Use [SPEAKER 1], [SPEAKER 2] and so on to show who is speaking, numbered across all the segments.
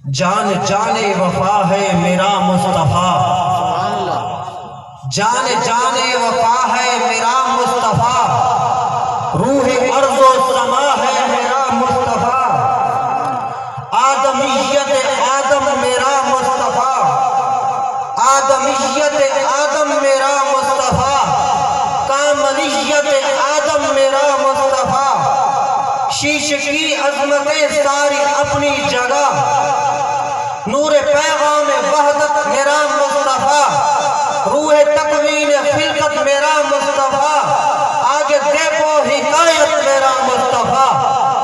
[SPEAKER 1] جان جانے وفا ہے میرا مصطفیٰ، جان جانے وفا ہے میرا مصطفیٰ، روح ارض و سما ہے میرا مصطفیٰ، آدمیت آدم میرا مصطفیٰ، آدمیت آدم میرا مصطفیٰ، کاملیت آدم میرا مصطفیٰ، شیش کی عظمتیں ساری اپنی جگہ، نور پیغام وحدت میرا مصطفیٰ، روح تکوین خلقت میرا مصطفیٰ، آگے دیکھو حکایت میرا مصطفیٰ،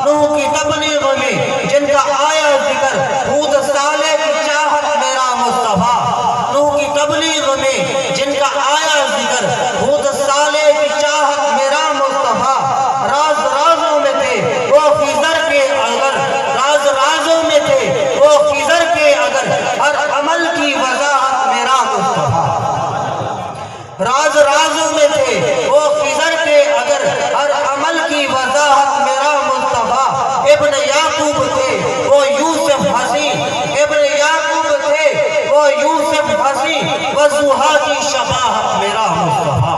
[SPEAKER 1] نوح کی تبلیغ میں جن کا آیا ذکر، ہود صالح کی چاہت میرا مصطفیٰ، نوح کی تبلیغ میں جن کا آیا ذکر، ہود صالح کی چاہت میرا مصطفیٰ، راز رازوں میں تھے وہ خضر کے اگر، راز رازوں میں تھے وہ خضر کے اگر، ہر عمل کی وضاحت میرا مصطفیٰ، راز رازوں میں تھے وہ خضر کے اگر، ہر عمل کی وضاحت میرا مصطفیٰ، ابن یعقوب تھے وہ یوسف ہنسی، ابن یعقوب تھے وہ یوسف ہنسی، وضحا کی شباہت میرا مصطفیٰ،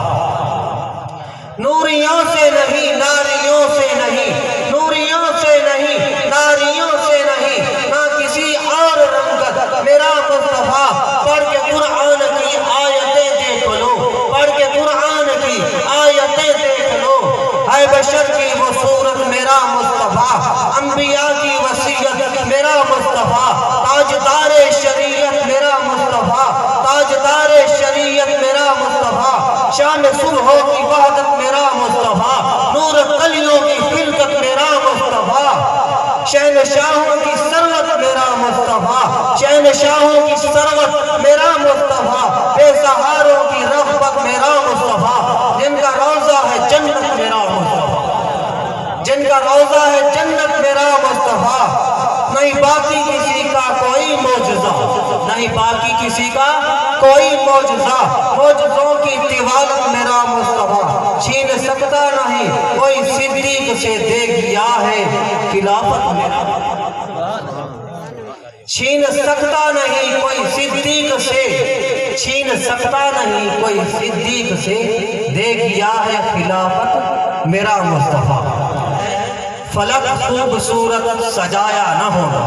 [SPEAKER 1] نوریوں سے نہیں ناریوں سے نہیں، نوریوں سے نہیں ناریوں سے نہیں، نہ کسی اور رنگت میرا مصطفیٰ، پڑھ کے قرآن کی آیتیں دیکھ لو، پڑھ کے قرآن کی آیتیں دیکھ لو، ہے بشر کی وہ صورت میرا مصطفیٰ، انبیاء کی وصیت میرا مصطفیٰ، تاجدار شریعت میرا مصطفیٰ، تاجدار شریعت میرا مصطفیٰ، شان صلح کی وحدت میرا مصطفیٰ، نور کلیوں کی خلقت میرا مصطفیٰ، شہنشاہوں کی ثروت میرا مصطفیٰ، شہنشاہوں کی ثروت میرا مصطفیٰ، بے سہاروں کی رغبت میرا مصطفیٰ، جن کا روضہ ہے جنت میرا مصطفیٰ، جن کا روضہ ہے جنت میرا مصطفیٰ، نہیں باقی کسی کا کوئی معجزہ، نہیں باقی کسی کا کوئی معجزہ، معجزوں کی طوالت میرا مصطفیٰ، چھین سکتا نہیں کوئی صدیق سے دے گیا ہے خلافت میرا، چھین سکتا نہیں کوئی صدیق سے، چھین سکتا نہیں کوئی صدیق سے دے گیا ہے خلافت میرا مصطفیٰ، فلک خوبصورت سجایا نہ ہوگا،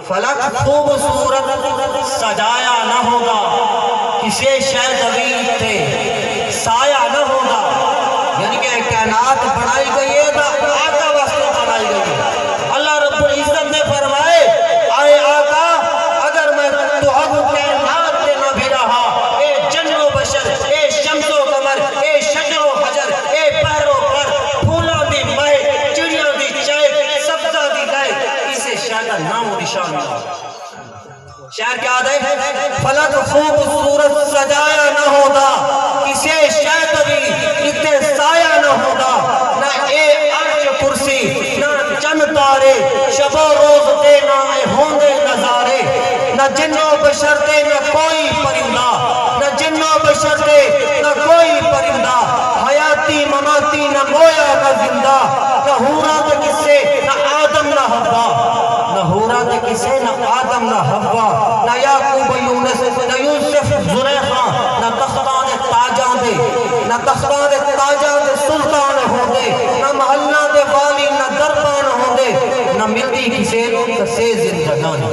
[SPEAKER 1] فلک خوبصورت سجایا نہ ہوگا، کسے شے طویل تھے سایہ نہ ہوگا، یعنی کہ کائنات بنائی گئی ہے تو آقا واسطے بنائی گئی ہے، اللہ رب العزت نے فرمائے آئے آقا اگر میں تو اب کائنات میں نہ بھی رہا، اے جن و بشر، اے شمس و قمر، اے شجر و حجر، اے بحر و بر، پھولاں دی مہک، چڑیاں دی چہک، سبزہ دی لہک، اسے شاید نام و نشان ملا، شاعر کیا ہے فلک خوبصورت سجایا نہ ہوتا، کسے شاید بھی اتنے سایہ نہ ہوتا، نہ اے عرش کرسی نہ چند تارے، شب و روز دے نہ ہوں گے نظارے، نہ جن و بشر دے نہ کوئی پرندہ، نہ جن و بشر دے نہ کوئی پرندہ، حیاتی مماتی نہ گویا نہ زندہ، نہ حورا دے کسے نہ آدم نہ حوا، نہ حورا دے کسے نہ آدم نہ حوا، نہ یعقوب یونس نہ یوسف زلیخا، نہ تختان تاجاں دے، نہ تختان تاجاں دے سلطان ہوں دے، نہ محلہ دے والی نہ دربان ہوں دے، نہ ملتی کسے نو کسے زندگانی،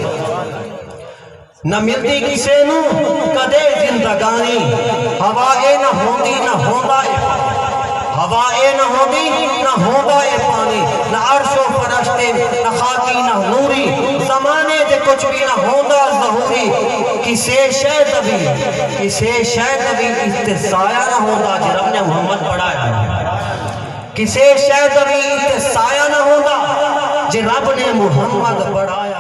[SPEAKER 1] نہ ملتی کسے نو کدے زندگانی، ہوائے نہ ہوندی نہ ہوندا ہوائے نہ ہوندی نہ ہوندا اے پانی، نہ عرش و فرشتے نہ خاکی نہ نوری، زمانے دے کچھ بھی نہ ہوندا ظہوری، کسے شے بھی استسایہ نہ ہوندا جی رب نے محمد پڑھایا، کسے شے بھی استسایہ نہ ہوندا جی رب نے محمد پڑھایا۔